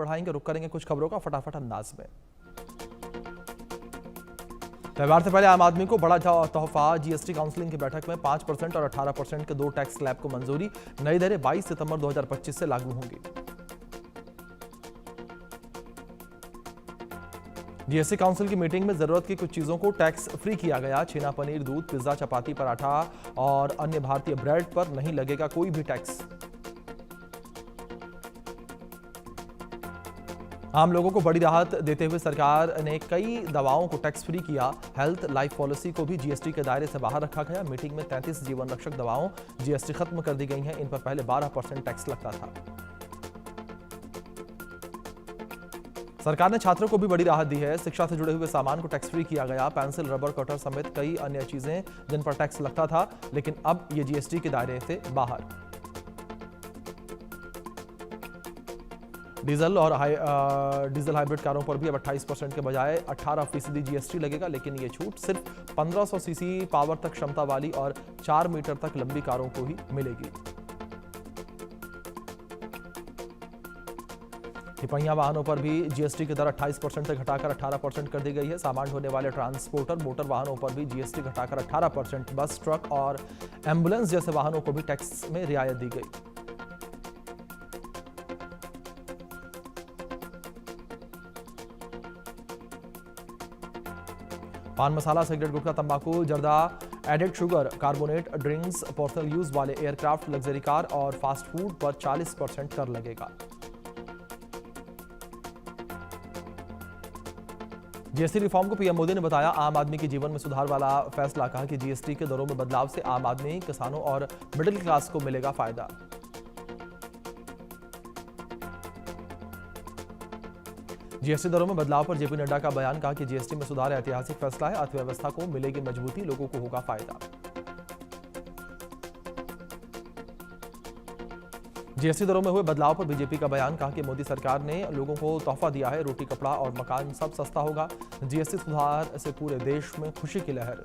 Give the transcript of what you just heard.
बढ़ाएंगे। रुक करेंगे कुछ खबरों का फटाफट अंदाज में। त्योहार से पहले आम आदमी को बड़ा तोहफा। जीएसटी काउंसिलिंग की बैठक में 5% और 18% के 2 टैक्स स्लैब को मंजूरी। नई दरें 22 सितंबर 2025 से लागू होंगी। जीएसटी काउंसिल की मीटिंग में जरूरत की कुछ चीजों को टैक्स फ्री किया गया। छेना, पनीर, दूध, पिज्जा, चपाती, पराठा और अन्य भारतीय ब्रेड पर नहीं लगेगा कोई भी टैक्स। आम लोगों को बड़ी राहत देते हुए सरकार ने कई दवाओं को टैक्स फ्री किया। हेल्थ लाइफ पॉलिसी को भी जीएसटी के दायरे से बाहर रखा गया। मीटिंग में 33 जीवन रक्षक दवाओं जीएसटी खत्म कर दी गई हैं। इन पर पहले 12% टैक्स लगता था। सरकार ने छात्रों को भी बड़ी राहत दी है। शिक्षा से जुड़े हुए सामान को टैक्स फ्री किया गया। पेंसिल, रबर, कटर समेत कई अन्य चीजें जिन पर टैक्स लगता था, लेकिन अब ये जीएसटी के दायरे से बाहर। डीजल हाइब्रिड कारों पर भी अब 28% के बजाय 18% जीएसटी लगेगा, लेकिन ये छूट सिर्फ 1500 सीसी पावर तक क्षमता वाली और 4 मीटर तक लंबी कारों को ही मिलेगी। तिपहिया वाहनों पर भी जीएसटी की दर 28% से घटाकर 18% कर दी गई है। सामान ढोने वाले ट्रांसपोर्टर मोटर वाहनों पर भी जीएसटी घटाकर 18%। बस, ट्रक और एम्बुलेंस जैसे वाहनों को भी टैक्स में रियायत दी गई। पान मसाला, सिगरेट, गुटखा, तंबाकू, जर्दा, added sugar, carbonate drinks, personal use वाले एयरक्राफ्ट, लग्जरी कार और फास्ट फूड पर 40% कर लगेगा। जीएसटी रिफॉर्म को पीएम मोदी ने बताया आम आदमी के जीवन में सुधार वाला फैसला। कहा कि जीएसटी के दरों में बदलाव से आम आदमी, किसानों और मिडिल क्लास को मिलेगा फायदा। जीएसटी दरों में बदलाव पर जेपी नड्डा का बयान। कहा कि जीएसटी में सुधार ऐतिहासिक फैसला है। अर्थव्यवस्था को मिलेगी मजबूती, लोगों को होगा फायदा। जीएसटी दरों में हुए बदलाव पर बीजेपी का बयान। कहा कि मोदी सरकार ने लोगों को तोहफा दिया है। रोटी, कपड़ा और मकान सब सस्ता होगा। जीएसटी सुधार से पूरे देश में खुशी की लहर।